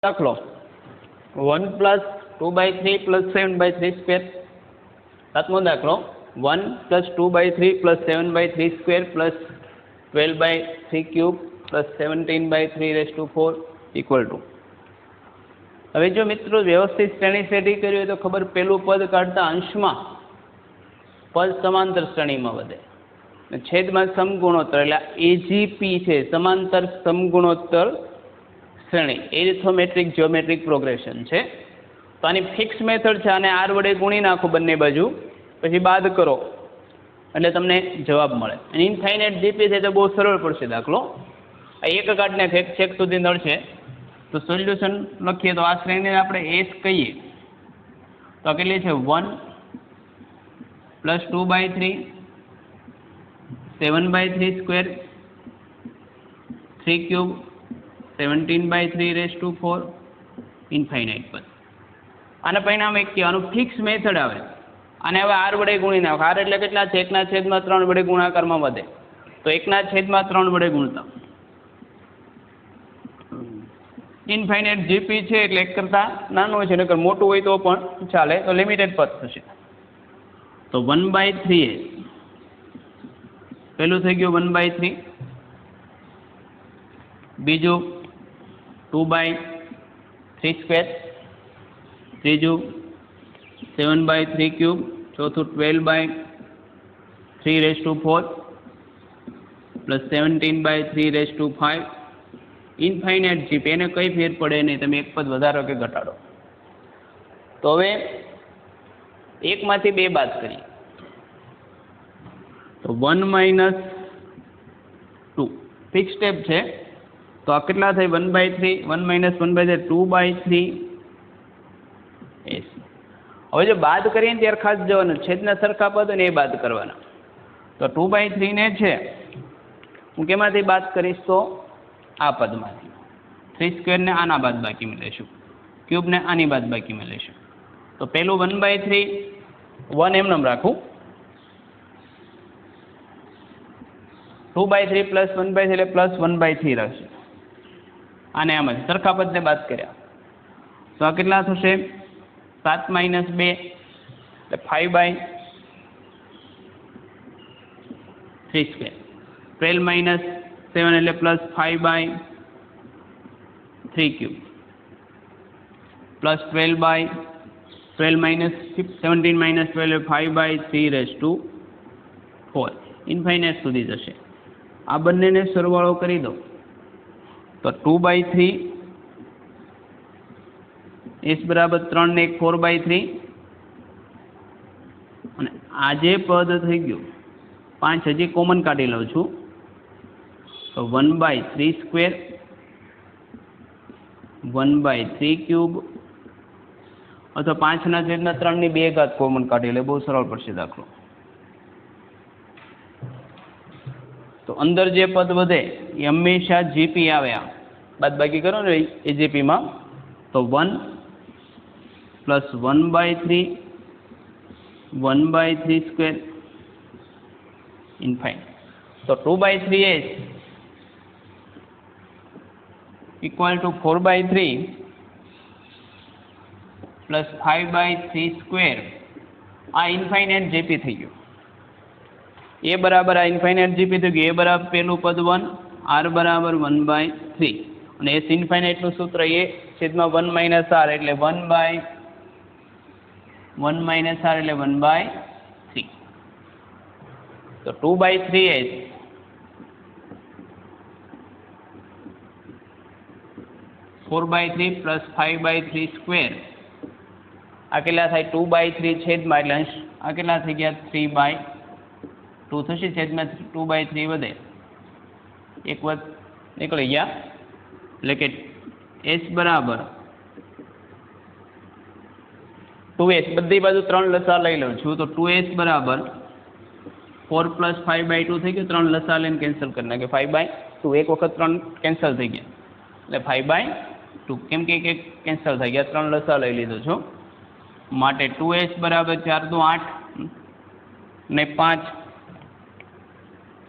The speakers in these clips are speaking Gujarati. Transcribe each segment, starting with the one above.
દાખલો 1 + 2/3 + 7/3 સ્ક્વેર. સાતમો દાખલો 1 + 2/3 + 7/3 સ્ક્વેર + 12/3 ક્યુબ + 17/3⁴ = હવે જો મિત્રો વ્યવસ્થિત શ્રેણી સેટી કરી હોય તો ખબર, પેલું પદ કાઢતા અંશમાં પદ સમાંતર શ્રેણીમાં વધે, છેદમાં સમગુણોત્તર, એટલે એજીપી છે, સમાંતર સમગુણોત્તર શ્રેણી, એરિથોમેટ્રિક જ્યોમેટ્રિક પ્રોગ્રેશન છે. તો આની ફિક્સ મેથડ છે, આને આર વડે ગુણી નાખો બંને બાજુ, પછી બાદ કરો એટલે તમને જવાબ મળે. અને ઇન્ફાઇનાઇટ જીપી છે તો બહુ સરળ પડશે દાખલો. આ એક કાઢને છેક સુધી નડશે. તો સોલ્યુશન લખીએ તો આ શ્રેણીને આપણે એસ કહીએ તો કેટલી છે? 1 + 2/3 7/3 સ્ક્વેર 3 ક્યુબ 17/3⁴ ઇન્ફાઇનાઇટ પદ. આના પરિણામ એક કહેવાનું ફિક્સ મેથડ આવે. અને હવે આર વડે ગુણી નાખો. આર એટલે કેટલા છે? 1/3 વડે ગુણાકારમાં વધે, તો 1/3 વડે ગુણતા ઇન્ફાઇનાઇટ જીપી છે એટલે એક કરતાં નાનું છે, નકર મોટું હોય તો પણ ચાલે, તો લિમિટેડ પદ થશે. તો 1/3 પેલું થઈ ગયું 1/3, બીજું 2/3 સ્ક્વેર, ત્રીજું 7/3 ક્યુબ, ચોથું 12/3⁴ + 17/3⁵ ઇન્ફાઇનાઇટ જીપી. એને કંઈ ફેર પડે નહીં, તમે એક પદ વધારો કે ઘટાડો. તો હવે એકમાંથી બે બાદ કરીએ તો 1 - 2 ફિક્સ સ્ટેપ છે. તો આ કેટલા થાય? 1/3 1 - 1/3 2/3 એસ. હવે જો બાદ કરીએ ને ત્યારે ખાસ જવાનું, છેદના સરખા પદ ને એ બાદ કરવાના. તો 2/3 ને છે હું કેમાંથી બાદ કરીશ? તો આ પદમાંથી. 3 સ્ક્વેરને આના બાદ બાકીમાં લેશું, ક્યુબને આની બાદ બાકીમાં લેશું. તો પેલું 1/3 1 એમ નામ રાખું, 2/3 + 1/3 એટલે +1/3 રહેશે. આને આમ જ સરખા પદને બાદ કર્યા તો આ કેટલા થશે? 7 - 2 એટલે 5/3 સ્ક્વેર. 12 - 7 એટલે +5/3 ક્યુબ + 17 - 12 5/3⁴ ઇન્ફાઇનાઇટ સુધી જશે. આ બંનેને સરવાળો કરી દો તો 2/3 એસ બરાબર 3 ને 1 4/3, અને આ જે પદ થઈ ગયું 5 હજી કોમન કાઢી લઉં છું તો 1/3 સ્ક્વેર 1/3 ક્યુબ, અથવા 5/3 ની 2 ઘાત કોમન કાઢી લે, બહુ સરળ પડશે દાખલો. તો અંદર જે પદ વધે એ હંમેશા જીપી આવે. આ બાદ બાકી કરો ને એ જીપીમાં, તો 1 + 1/3 1/3 સ્ક્વેર ઇન્ફાઇન. તો 2/3 = 4/3 + 5/3 સ્ક્વેર. આ ઇન્ફાઇનાઇટ જીપી થઈ ગયું. એ બરાબર આ ઇન્ફાઇનાઇટ જીપી થઈ ગયું. એ બરાબર પેલું પદ 1, આર બરાબર 1/3, અને એસ ઇન્ફાઇનાઇટનું સૂત્ર એ છેદમાં 1 - r એટલે 1/1 - r એટલે 1/3. તો 2/3 4/3 + 5/3 સ્ક્વેર. આ કેટલા થાય? 2/3 છેદમાં, એટલે અંશ આ કેટલા થઈ ગયા? 3/2 થશે. છેદમાં 2/3 વધે, એક વખત નીકળી ગયા, એટલે કે એસ બરાબર 2s. બધી બાજુ 3 લસા લઈ લઉં છું તો 2s બરાબર 4 + 5/2 થઈ ગયું. 3 લસા લઈને કેન્સલ કરી નાખે, 5/2. એક વખત 3 કેન્સલ થઈ ગયા એટલે 5/2. કેમ કે એક કેન્સલ થઈ ગયા, 3 લસા લઈ લીધો છો, માટે 2s બરાબર 4 × 8 ને 5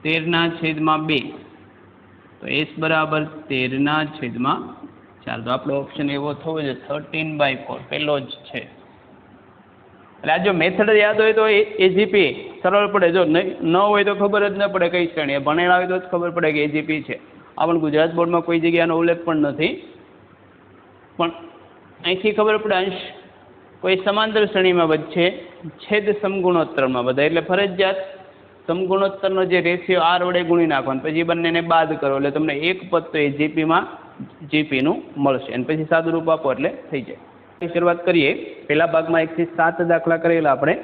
13/2. તો s બરાબર 13/4. ચાલો તો આપણો ઓપ્શન એવો થવો છે 13/4 પહેલો જ છે. એટલે આ જો મેથડ યાદ હોય તો એજીપી સરળ પડે, જો ન હોય તો ખબર જ ન પડે કઈ શ્રેણી, ભણેલા હોય તો જ ખબર પડે કે એજીપી છે. આ પણ ગુજરાત બોર્ડમાં કોઈ જગ્યાનો ઉલ્લેખ પણ નથી, પણ અહીંથી ખબર પડે અંશ કોઈ સમાંતર શ્રેણીમાં વચ્ચે છેદ સમગુણોત્તરમાં બધા, એટલે ફરજિયાત સમગુણોત્તરનો જે રેશિયો આર વડે ગુણી નાખવાનો, પછી બંનેને બાદ કરો એટલે તમને એક પદ તો એ જીપીનું મળશે, અને પછી સાદું રૂપ આપો એટલે થઈ જાય. શરૂઆત કરીએ. પહેલા ભાગમાં 1 થી 7 દાખલા કરેલા આપણે.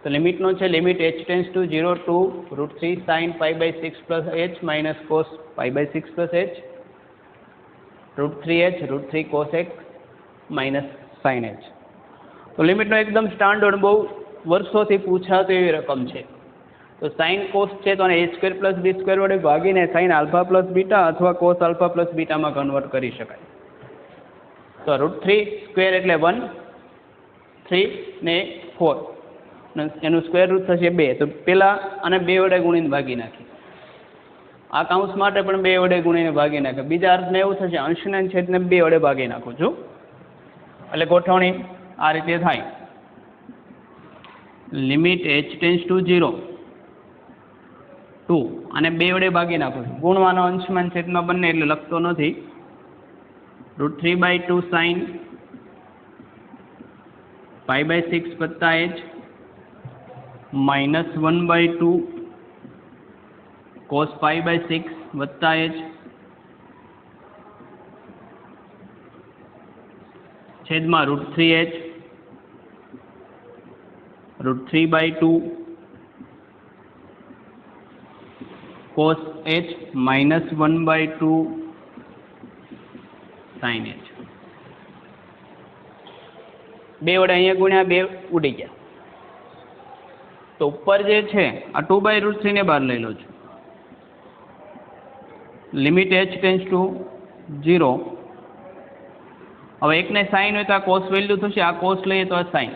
તો લિમિટનો છે limit h tends to 0 to √3 sin π/6 plus h minus cos π/6 plus h √3h √3 cos x minus sin h. તો લિમિટનો એકદમ સ્ટાન્ડર્ડ, બહુ વર્ષોથી પૂછાતો એવી રકમ છે. તો સાઇન કોસ છે તો a² પ્લસ b² વડે ભાગીને સાઇન આલ્ફા પ્લસ બીટા અથવા કોસ આલ્ફા પ્લસ બીટામાં કન્વર્ટ કરી શકાય. તો √3² એટલે 1, 3 ને 4, એનું સ્ક્વેર રૂટ થશે 2. તો પહેલાં આને 2 વડે ગુણીને ભાગી નાખી, આ કાઉન્સ માટે પણ 2 વડે ગુણીને ભાગી નાખે. બીજા અર્થમાં એવું થશે અંશને છેદને 2 વડે ભાગી નાખું છું, એટલે ગોઠવણી આ રીતે થાય. Limit h tends to 0 to અને 2 વડે ભાગી નાખું છું, ગુણવાનો અંશમાં છેદમાં બંને એટલે લખતો નથી. √3/2 sin π/6 વત્તા h માઇનસ 1/2 cos π/6 વત્તા h છેદમાં √3h √3/2 cos h minus 1/2 sin h. 2 વડે અહીંયા ગુણ્યા 2 ઉડી ગયા. તો ઉપર જે છે આ 2/√3 ને બહાર લઈ લો છું. Limit h tends to 0. હવે એકને સાઇન હોય તો આ કોસ વેલ્યુ થશે, આ કોસ લઈએ તો આ સાઇન.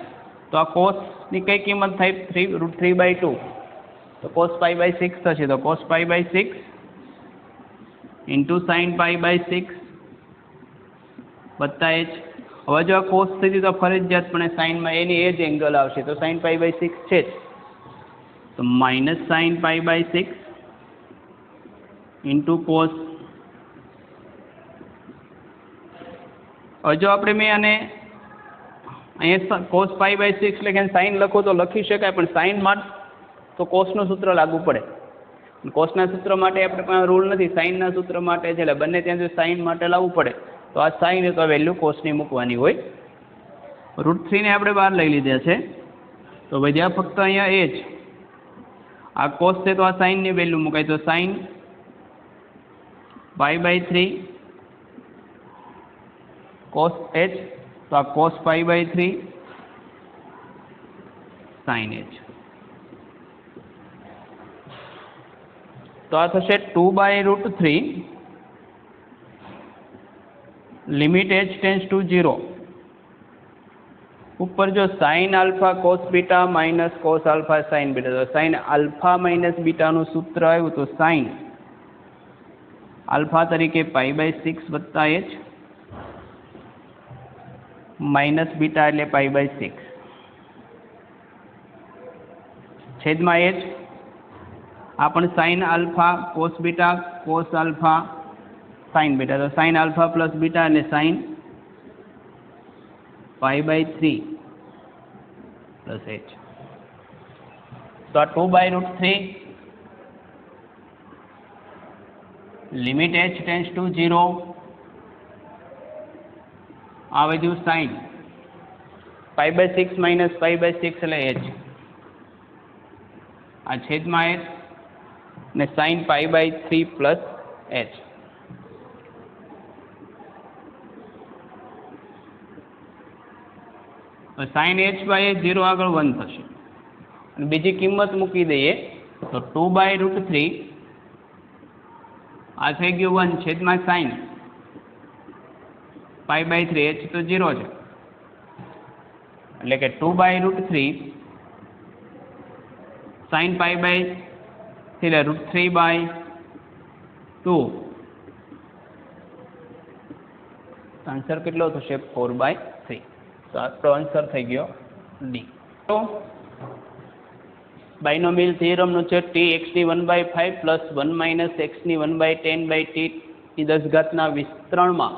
તો આ કોસની કઈ કિંમત થાય? √3/2. તો cos π/6 થશે, તો cos π/6 ઇન્ટુ સાઇન π/6 વત્તા h. હવે જો આ કોસ થઈ તો ફરજિયાતપણે સાઇનમાં એની એ જ એંગલ આવશે, તો સાઇન π/6 છે જ, તો માઇનસ સાઇન π/6 ઇન્ટુ કોસ. હવે જો આપણે મેં આને અહીંયા cos π/6 લખીને સાઇન લખો તો લખી શકાય, પણ સાઇન માટે તો કોસનું સૂત્ર લાગુ પડે. કોસના સૂત્ર માટે આપણે પાસે રૂલ નથી, સાઇનના સૂત્ર માટે છે, એટલે બંને ત્યાં સાઇન માટે લાવવું પડે. તો આ સાઇન તો વેલ્યુ કોસની મૂકવાની હોય. √3 ને આપણે બહાર લઈ લીધા છે, તો વધ્યા ફક્ત અહીંયા h. આ કોસ છે તો આ સાઇનની વેલ્યુ મુકાય, તો સાઇન π/3 cos h, તો આ cos π/3 sin h. તો આ થશે 2/√3 લિમિટ h ટેન્સ ટુ 0. ઉપર જો sine alpha cos beta minus cos alpha sign beta, તો સાઇન આલ્ફા માઇનસ બીટાનું સૂત્ર આવ્યું, તો સાઇન આલ્ફા તરીકે π/6 વત્તા h માઇનસ બીટા એટલે π/6 છેદમાં h. આ પણ sine alpha cos beta cos alpha sign beta, તો સાઇન આલ્ફા પ્લસ બીટા એટલે સાઇન π/3 પ્લસ h. તો આ 2/√3 લિમિટ h ટેન્સ ટુ 0. આ વધ્યું સાઇન π/6 માઇનસ π/6 એટલે h, આ છેદમાં h ને sign π/3 plus h. Sign h/h 0 આગળ 1 થશે, અને બીજી કિંમત મૂકી દઈએ તો 2/√3 આ થઈ ગયું 1 છેદમાં સાઇન π/3 h તો 0 છે, એટલે કે 2/√3 સાઇન π/3 એટલે √3/2 આન્સર કેટલો થશે 4/3. તો આપણો આન્સર થઈ ગયો ડી. તો બાયનોમિયલ થિયરમનો છે ટી એક્સની 1/5 પ્લસ 1 માઇનસ એક્સની 1/10/t વિસ્તરણમાં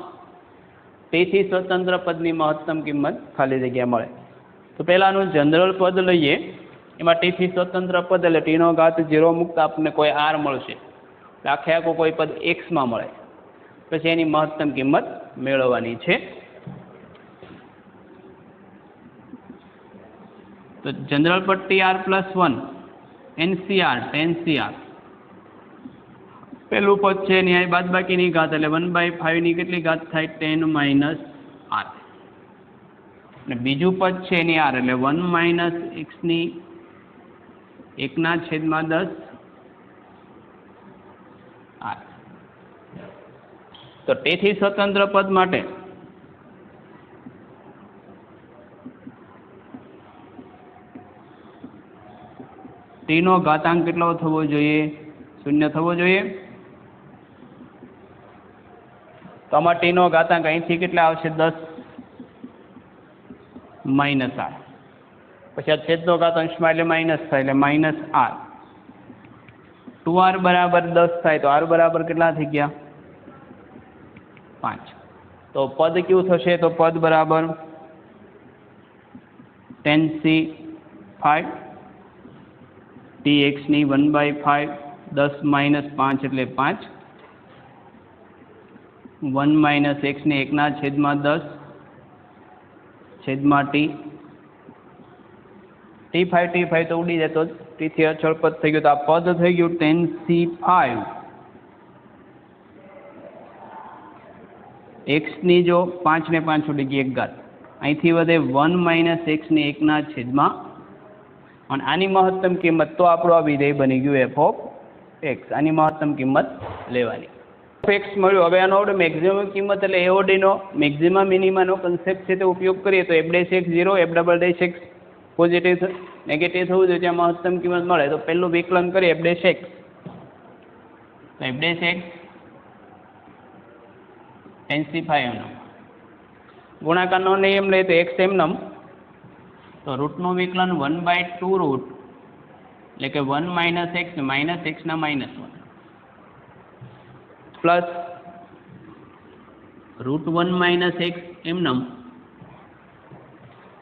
ટીથી સ્વતંત્ર પદની મહત્તમ કિંમત ખાલી જગ્યા મળે. તો પહેલાંનું જનરલ પદ લઈએ, એમાં ટીથી સ્વતંત્ર પદ એટલે ટીનો ઘાત 0 મુક્ત આપણને કોઈ આર મળશે, આખે આખું કોઈ પદ એક્સમાં મળે, પછી એની મહત્તમ કિંમત મેળવવાની છે. તો જનરલ પદ T R plus 1 NCR 10CR. પહેલું પદ છે એની આ બાદબાકીની ઘાત એટલે 1/5 ની કેટલી ઘાત થાય 10 માઇનસ આર. અને બીજું પદ છે એની આર એટલે 1 માઇનસ એક્સની 1/10 આર. તો તેથી સ્વતંત્ર પદ માટે ટીનો ઘાતાંક કેટલો થવો જોઈએ? 0 થવો જોઈએ. તો આમાં ટીનો ઘાતાંક અહીંથી કેટલા આવશે? 10 માઇનસ આર. પછી આ છેદનો ઘાત અંશમાં એટલે માઇનસ થાય એટલે માઇનસ આર. 2r બરાબર 10 થાય તો r બરાબર કેટલા થઈ ગયા? 5. તો પદ કયું થશે? તો પદ બરાબર 10C5 txની 1/5 10 માઇનસ 5 એટલે 5 1 માઇનસ એક્સની 1/10 છેદમાં ટી. T5 તો ઉડી જાય તો ટીથી અચળ પદ થઈ ગયું. તો આ પદ થઈ ગયું 10C5 એક્સની જો 5 ને 5 ઉડી ગઈ 1 ઘાત, અહીંથી વધે 1 માઇનસ એક્સની 1/10 અને આની મહત્તમ કિંમત તો આપણું આ વિધેય બની ગયું f ઓફ x. આની મહત્તમ કિંમત લેવાની. x મળ્યું. હવે આનો આપણે મેક્સિમમ કિંમત એટલે એઓડીનો મેક્સિમમ મિનિમાનો કન્સેપ્ટ છે તે ઉપયોગ કરીએ તો f'(x) 0 f'(x) પોઝિટિવ નેગેટિવ થવું જોઈએ ત્યાં મહત્તમ કિંમત મળે. તો પહેલું વિકલન કરીએ f'(x) તો f'(x) 10C5 એમનમ ગુણાકારનો નિયમ લઈએ તો x એમનમ. તો રૂટનું વિકલન 1/2 રૂટ એટલે કે 1 માઇનસ એક્સ માઇનસ એક્સના -1 પ્લસ રૂટ 1 માઇનસ એક્સ એમનમ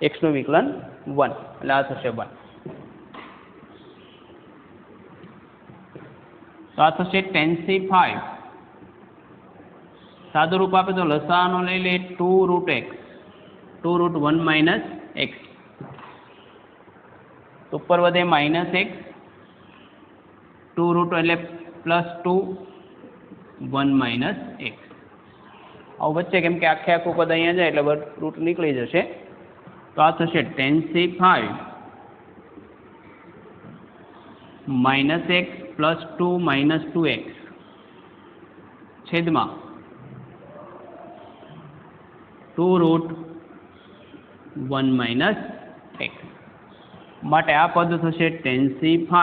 એક્સનું વિકલન 1 એટલે આ થશે 1. તો આ થશે 10C5. સાદું રૂપ આપે તો લસાઅનો લઈ લે 2 root x 2 root 1 minus x. ઉપર વધે માઇનસ એક્સ 2 રૂટ એટલે પ્લસ 2 1 માઇનસ એક્સ. આવું વચ્ચે કેમ કે આખે આખું પદ અહીંયા જાય એટલે રૂટ નીકળી જશે. તો આ થશે 10C5 minus x plus 2 minus 2x છેદમાં 2 રૂટ 1 માઇનસ એક્સ. માટે આ પદ થશે 10C5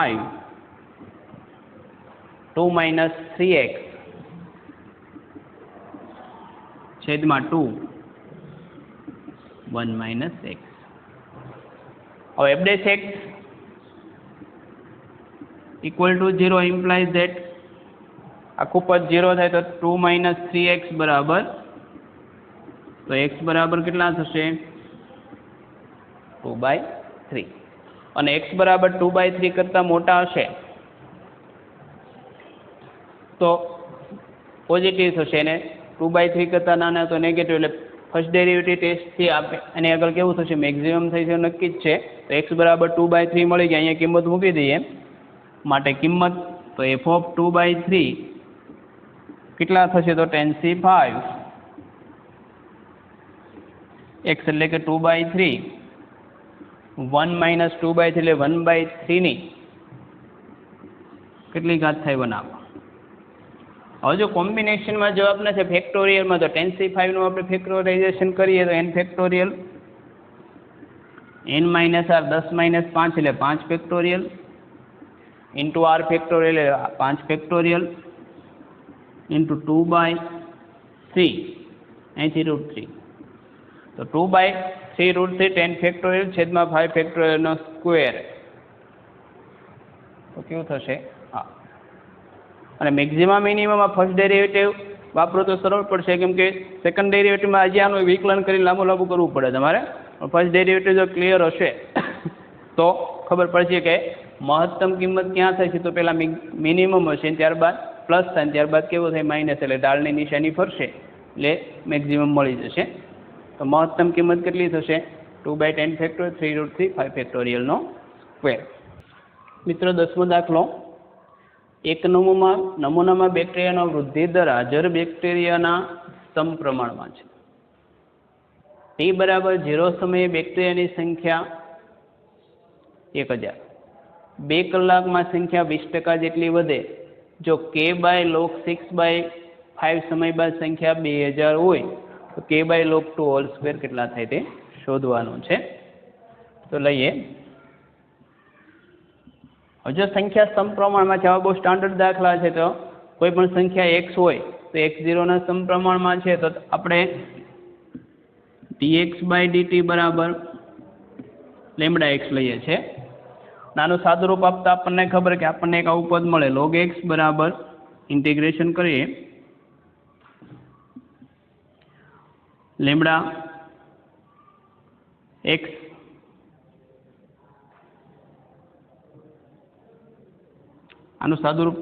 2 માઇનસ 3x છેદમાં 2 1 માઇનસ એક્સ. હવે f'(x) equal to 0 implies that આખું પદ 0 થાય તો 2 માઇનસ 3x બરાબર, તો x બરાબર કેટલા થશે? 2/3. અને x બરાબર 2/3 કરતાં મોટા હશે તો પોઝિટિવ થશે ને 2/3 કરતાં નાના તો નેગેટિવ. એટલે ફર્સ્ટ ડેરિવેટિવ ટેસ્ટથી આપણે અને આગળ કેવું થશે? મેક્સિમમ થઈ છે નક્કી જ છે. તો x બરાબર 2/3 મળી ગયા. અહીંયા કિંમત મૂકી દઈએ. માટે કિંમત તો f ઓફ 2/3 કેટલા થશે? તો 10C5 x એટલે કે 2/3 1 માઇનસ 2/3 એટલે 1/3 ની કેટલી ઘાત થાય? 1 આપો. હવે જો કોમ્બિનેશનમાં જવાબ નથી ફેક્ટોરિયલમાં તો 10C5 નું આપણે ફેક્ટોરાઇઝેશન કરીએ તો n factorial n minus r 10 minus 5 એટલે 5 factorial into r factorial 5 factorial into 2/3 અહીંથી √3 તો 2/3 √3 10 ફેક્ટોરિયલ છેદમાં 5 ફેક્ટોરિયલનો સ્ક્વેર તો કેવું થશે? હા. અને મેક્સિમમ મિનિમમમાં ફર્સ્ટ ડેરિવેટિવ વાપરો તો સરળ પડશે, કેમ કે સેકન્ડ ડેરિવેટિવમાં હજી આનું વિકલન કરીને લાંબુ કરવું પડે તમારે. ફર્સ્ટ ડેરિવેટિવ જો ક્લિયર હશે તો ખબર પડશે કે મહત્તમ કિંમત ક્યાં થાય છે. તો પહેલાં મિનિમમ હશે, ત્યારબાદ પ્લસ થાય, ત્યારબાદ કેવું થાય? માઇનસ. એટલે ઢાળની નિશાની ફરશે એટલે મેક્સિમમ મળી જશે. તો મહત્તમ કિંમત કેટલી થશે? 2/10 ફેક્ટોરિયલ 3 √3 5 ફેક્ટોરિયલનો સ્ક્વેર. મિત્રો 10મો દાખલો. એક નમૂનામાં બેક્ટેરિયાનો વૃદ્ધિ દર હાજર બેક્ટેરિયાના સમપ્રમાણમાં છે. t બરાબર 0 સમયે બેક્ટેરિયાની સંખ્યા 1000. 2 કલાકમાં સંખ્યા 20% જેટલી વધે. જો k/log6/5 સમય બાદ સંખ્યા 2000 હોય તો k/log2 હોલ સ્ક્વેર કેટલા થાય તે શોધવાનું છે. તો લઈએ. જો સંખ્યા સમપ્રમાણમાં છે, આવા બહુ સ્ટાન્ડર્ડ દાખલા છે, તો કોઈ પણ સંખ્યા x હોય તો x0 ના સમપ્રમાણમાં છે તો આપણે dx/dt બરાબર λx લઈએ છીએ. નાનું સાદું રૂપ આપતા આપણને ખબર કે આપણને એક આવું પદ મળે log x બરાબર ઇન્ટિગ્રેશન કરીએ λx આનું સાદું રૂપ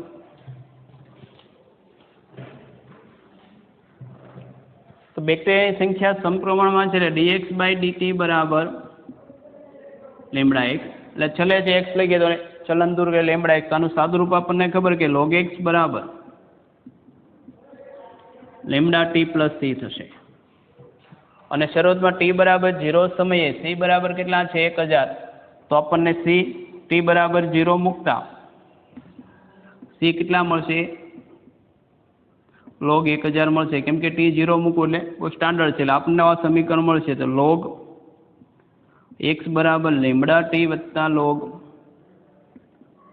તો બેક્ટેરિયાની સંખ્યા સમપ્રમાણમાં છે એટલે dx/dt બરાબર λx. એટલે છેલ્લે જે x લઈ ગયા તો ચલન દૂર કે λx. આનું સાદું રૂપ આપણને ખબર કે log x બરાબર λt + c થશે. અને શરૂઆતમાં t બરાબર 0 સમયે c બરાબર કેટલા છે? 1000. તો આપણને t બરાબર 0 મૂકતા c કેટલા મળશે? log 1000 મળશે. કેમ કે t 0 મૂકવું એટલે બહુ સ્ટાન્ડર્ડ છે, એટલે આપણને આ સમીકરણ મળશે. તો log x બરાબર λt વત્તા log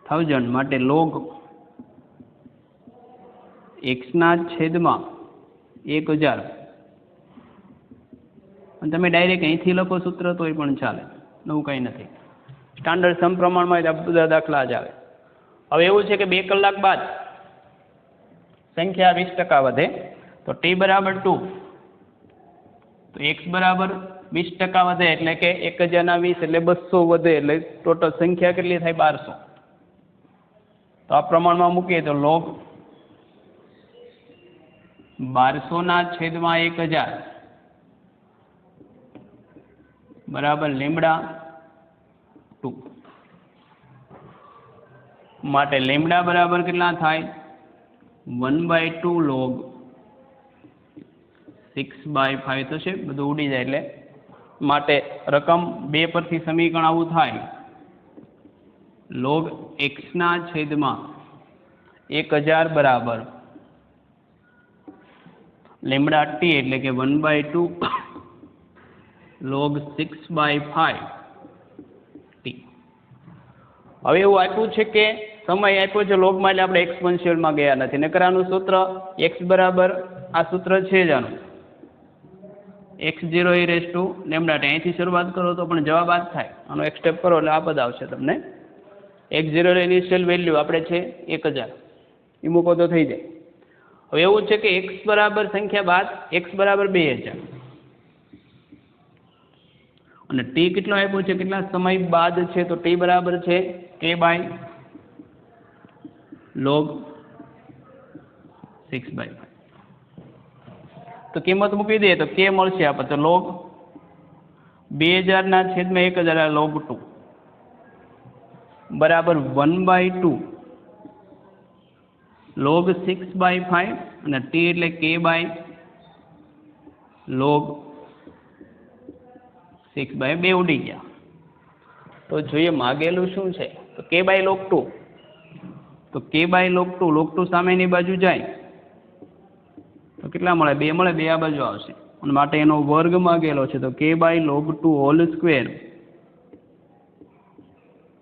1000 માટે log x ના છેદમાં 1000. અને તમે ડાયરેક્ટ અહીંથી લખો સૂત્ર તોય પણ ચાલે, નવું કંઈ નથી. સ્ટાન્ડર્ડ સમપ્રમાણમાં આ બધા દાખલા જ આવે. હવે એવું છે કે 2 કલાક બાદ સંખ્યા 20% વધે તો t બરાબર 2 તો x બરાબર 20% વધે એટલે કે 1000 ના 20 એટલે 200 વધે એટલે ટોટલ સંખ્યા કેટલી થાય? 1200. તો આ પ્રમાણમાં મૂકીએ તો log 1200 ના છેદમાં 1000 બરાબર λ2 માટે λ બરાબર કેટલા થાય? 1/2 log 6/5 થશે. બધું ઉડી જાય એટલે માટે રકમ 2 પરથી સમીકરણ આવું થાય log x ના છેદમાં 1000 બરાબર λt એટલે કે 1/2 log 6/5 t. હવે એવું આપ્યું છે કે સમય આપ્યો છે લોગમાં, એટલે આપણે એક્સપોનેન્શિયલમાં ગયા નથી. નકર આનું સૂત્ર x બરાબર આ સૂત્ર છે જ આનું x0 e raised to λt. અહીંથી શરૂઆત કરો તો પણ જવાબ આ જ થાય. આનો એક સ્ટેપ કરો એટલે આ પદ આવશે તમને. x0 ઇનિશિયલ વેલ્યુ આપણે છે 1000, એ મૂકો તો થઈ જાય. હવે એવું છે કે x બરાબર સંખ્યા બાદ x બરાબર 2000 અને t કેટલો આપ્યો છે? કેટલા સમય બાદ છે? તો t બરાબર છે k/log 6/5. તો કિંમત મૂકી દઈએ તો k મળશે આપણે. તો log 2000 ના છેદમાં 1000 log 2 બરાબર 1/2 log 6/5 અને t એટલે k/log 6/2 ઉડી ગયા. તો જોઈએ માગેલું શું છે? તો k/log 2. તો k/log 2 log 2 સામેની બાજુ જાય તો કેટલા મળે? 2 મળે. 2 આ બાજુ આવશે અને માટે એનો વર્ગ માગેલો છે. તો k/log 2 હોલ સ્ક્વેર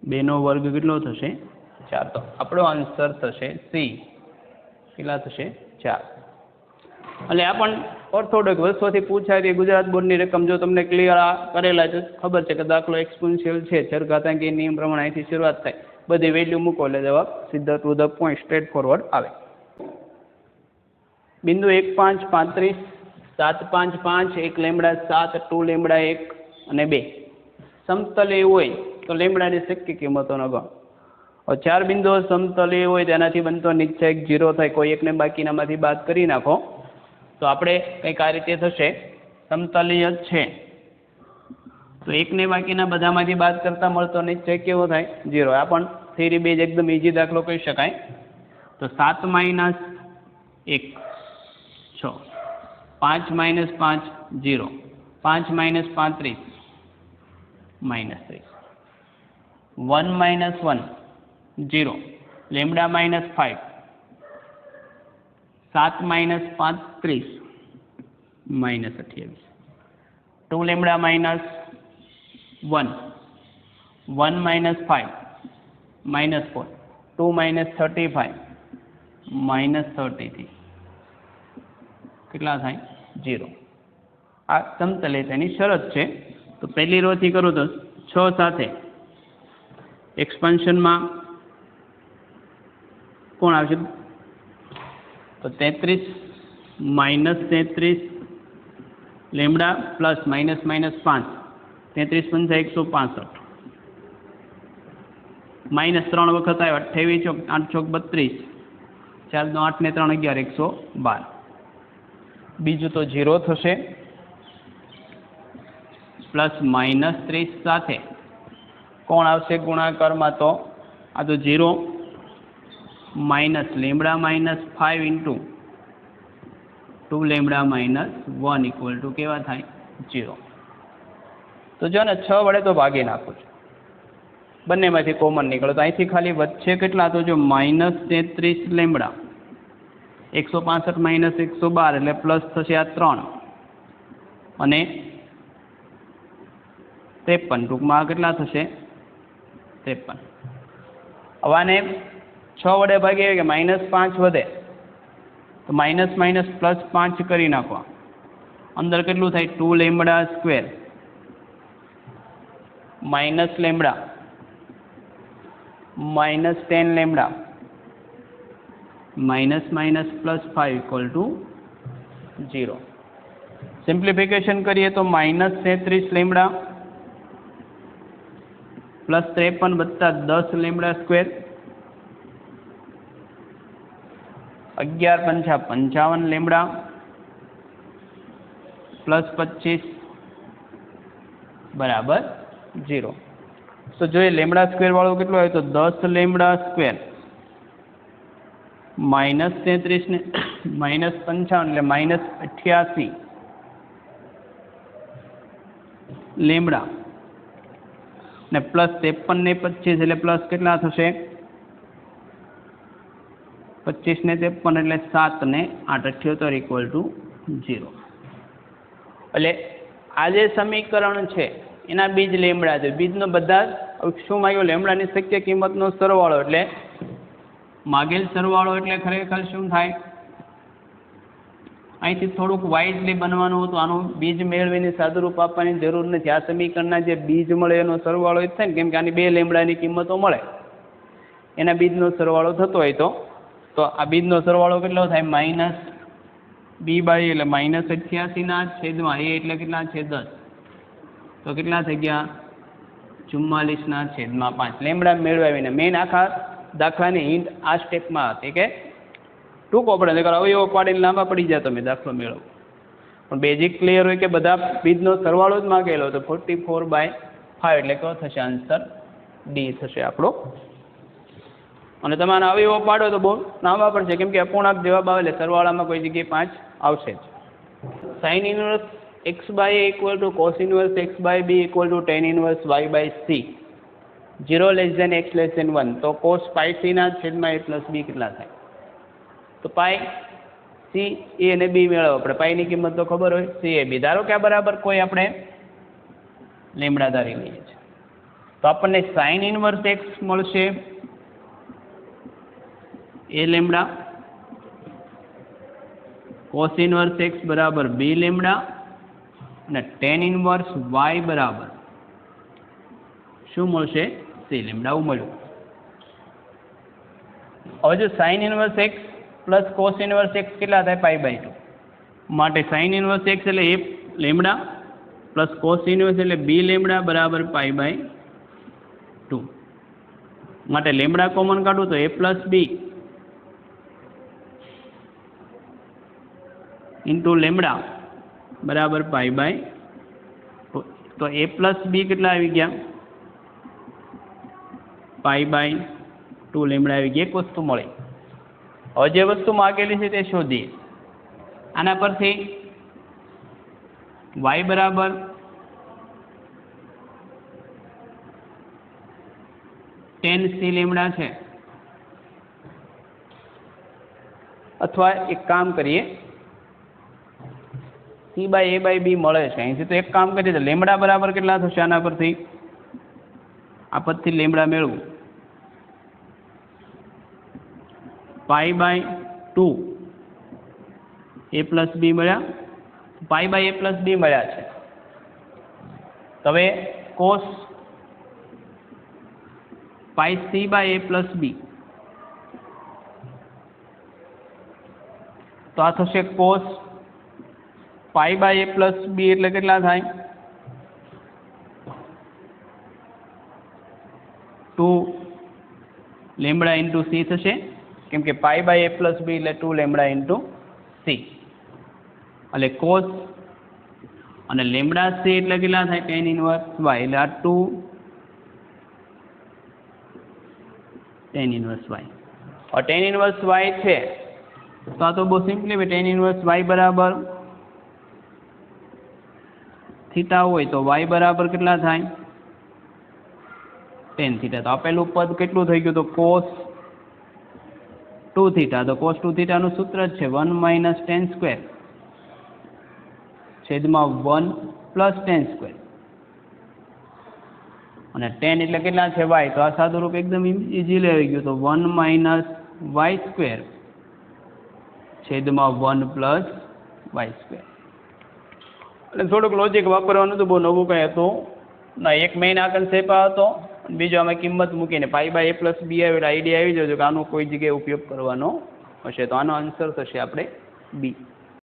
2 નો વર્ગ કેટલો થશે? 4. તો આપણો આન્સર થશે C. કેટલા થશે? 4. એટલે આ પણ ઓર્થોડોક્સ વર્ષોથી પૂછાય ગુજરાત બોર્ડની રકમ જો તમને ક્લિયર કરેલા છે ખબર છે કે દાખલો એક્સપોનેન્શિયલ છે ચરઘાતાંકી નિયમ પ્રમાણે અહીંથી શરૂઆત થાય બધી વેલ્યુ મૂકો એટલે જવાબ સીધા to the point straight forward આવે. બિંદુ 1 5 35 7 5 5 1 લેમડા 7 2 લેમડા 1 અને 2 સમતલી હોય તો લેમડાની શક્ય કિંમતોનો ગણ. और 4 બિંદુઓ સમતલી હોય તેનાથી બનતો નિશ્ચયક 0 થાય કોઈ એકને બાકીનામાંથી બાદ કરી નાખો તો આપણે કંઈક આ રીતે થશે સમતલીય છે તો એકને બાકીના બધામાંથી બાદ કરતા મળતો નિશ્ચય કેવો થાય 0. આ પણ થિયરી બેઝ એકદમ ઇઝી દાખલો કહી શકાય. તો 7 minus 1 6 5 minus 5 0 5 minus 35 minus 30 1 minus 1 0 lambda minus 5 7 minus 35 minus 28 2 lambda minus 1 1 minus 5 minus 4 2 minus 35 minus 33 કેટલા થાય 0. આ સમતલીયતાની શરત છે. તો પહેલી રોથી કરું તો 6 સાથે એક્સપાન્શનમાં કોણ આવશે તો 33 minus 33 lambda plus minus minus 5 33 પંચા 165 માઇનસ 3 વખત આવ્યો 28 ચોક 8 ચોક 32 4 નો 8 ને 3 11 112. બીજું તો 0 થશે પ્લસ માઇનસ 30 સાથે કોણ આવશે ગુણાકારમાં તો આ તો 0 minus lambda minus 5 into 2 lambda minus 1 equal to કેવા થાય 0. તો જો ને 6 વડે તો ભાગી નાખું છું બંનેમાંથી કોમન નીકળે તો અહીંથી ખાલી વચ્ચે કેટલા તો જો માઇનસ 33 લેમડા 165 માઇનસ 112 એટલે પ્લસ થશે આ 3 અને 53 ટૂંકમાં કેટલા થશે 53. હવે આને 6 વડે ભાગીએ કે માઇનસ 5 વધે તો માઇનસ માઇનસ પ્લસ 5 કરી નાખવા અંદર કેટલું થાય 2 lambda square minus lambda minus 10 lambda minus minus plus 5 equal to 0. Simplification કરીએ તો માઇનસ 33 લેમડા પ્લસ 53 વત્તા 10 લેમડા સ્ક્વેર 11 પંચા 55 લેમડા પ્લસ 25 બરાબર 0. તો જોઈએ લેમડા સ્ક્વેર વાળો કેટલો હોય તો 10 લેમડા સ્ક્વેર માઇનસ 33 ને માઇનસ 55 એટલે માઇનસ 88 લેમડા ને પ્લસ 53 ને 25 એટલે પ્લસ કેટલા થશે 25 ને 53 એટલે 7 ને 8 78 ઇક્વલ ટુ 0. એટલે આ જે સમીકરણ છે એના બીજ લેમડા છે બીજનો બધા શું માગ્યો લેમડાની શક્ય કિંમતનો સરવાળો એટલે માગેલ સરવાળો એટલે ખરેખર શું થાય અહીંથી થોડુંક વાઇઝલી બનવાનું હતું આનું બીજ મેળવીને સાદુરૂપ આપવાની જરૂર નથી. આ સમીકરણના જે બીજ મળે એનો સરવાળો જ થાય ને કેમ કે આની 2 લેમડાની કિંમતો મળે એના બીજનો સરવાળો થતો હોય તો આ બીજનો સરવાળો કેટલો થાય માઇનસ બી બાય એટલે માઇનસ 88 છેદમાં એ એટલે કેટલા છે 10 તો કેટલા થઈ ગયા 44 છેદમાં 5 લેમડા મેળવીને મેઇન આખા દાખલાની હિન્ટ આ સ્ટેપમાં હતી કે ટૂંકો પડે નકર અવયવો પાડીને લાંબા પડી જાય તમે દાખલો મેળવો પણ બેઝિક ક્લિયર હોય કે બધા બીજનો સરવાળો જ માગેલો તો 44/5 એટલે કયો થશે આન્સર ડી થશે આપણો. અને તમારે અવયવો પાડો તો બહુ લાંબા પડશે કેમ કે અપૂર્ણાંક જવાબ આવે એટલે સરવાળામાં કોઈ જગ્યાએ 5 આવશે જ. Sine inverse x/a equal to cos inverse x/b equal to tan inverse y/c 0 less than x less than 1 તો કોસ પાઈ c ના છેદમાં a પ્લસ b કેટલા થાય તો પાઈ c a અને b મેળવો આપણે પાઈની કિંમત તો ખબર હોય c a b ધારો કે આ બરાબર કોઈ આપણે લેમડા ધારી લઈએ છીએ તો આપણને સાઇન ઇન્વર્સ x મળશે a lambda cos inverse x બરાબર બી લેમડા અને ટેન ઇનવર્સ વાય બરાબર શું મળશે? C lambda. આવું મળ્યું. હવે જો sine inverse x plus cos inverse x કેટલા થાય? π/2. માટે સાઇન ઇનવર્સ એક્સ એટલે એ લેમડા પ્લસ કોસ ઇનવર્સ એટલે બી લેમડા બરાબર π/2. માટે લેમડા કોમન કાઢું તો a plus B into lambda બરાબર π/2. તો a પ્લસ બી કેટલા આવી ગયા? π/2 લેમડા આવી ગયા. એક વસ્તુ મળી. હવે જે વસ્તુ માગેલી છે તે શોધીએ. આના પરથી y બરાબર ટેન સી લેમડા છે. અથવા એક કામ કરીએ, c/a/b મળે છે અહીંથી, તો એક કામ કરીએ તો લેમડા બરાબર કેટલા થશે? આના પરથી આ પરથી લેમડા મેળવું π/2 a પ્લસ બી મળ્યા, π/a પ્લસ બી મળ્યા છે. હવે કોસ πc/a પ્લસ બી, તો આ થશે કોસ π/a પ્લસ બી એટલે કેટલા થાય? 2 લેમડા ઇન્ટુ સી થશે, કેમ કે π/a પ્લસ બી એટલે 2 લેમડા ઇન્ટુ સી. એટલે કોસ અને લેમડા સી એટલે કેટલા થાય? Tan inverse Y. એટલે આ 2 ટેન ઇનવર્સ વાય. હવે ટેન ઇનવર્સ વાય છે તો આ તો બહુ સિમ્પલી ટેન ઇનવર્સ વાય બરાબર થીટા હોય તો વાય બરાબર કેટલા થાય? Tan theta. તો આપેલું પદ કેટલું થઈ ગયું? તો કોસ 2 થીટા. તો કોસ 2 થીટાનું સૂત્ર જ છે 1 માઇનસ ટેન સ્ક્વેર છેદમાં 1 પ્લસ ટેન સ્ક્વેર. અને 10 એટલે કેટલા છે? વાય. તો આ સાદું રૂપ એકદમ ઇઝીલી આવી ગયું. તો 1 માઇનસ વાય સ્ક્વેર છેદમાં 1 પ્લસ વાય સ્ક્વેર. એટલે થોડુંક લોજિક વાપરવાનું હતું, બહુ નવું કંઈ હતું ના. એક મેઇન આ કન્સેપ્ટ હતો, બીજો આમાં કિંમત મૂકીને π/a પ્લસ બી આવે એટલે આઈડિયા આવી જજો કે આનો કોઈ જગ્યાએ ઉપયોગ કરવાનો હશે. તો આનો આન્સર થશે આપણે બી.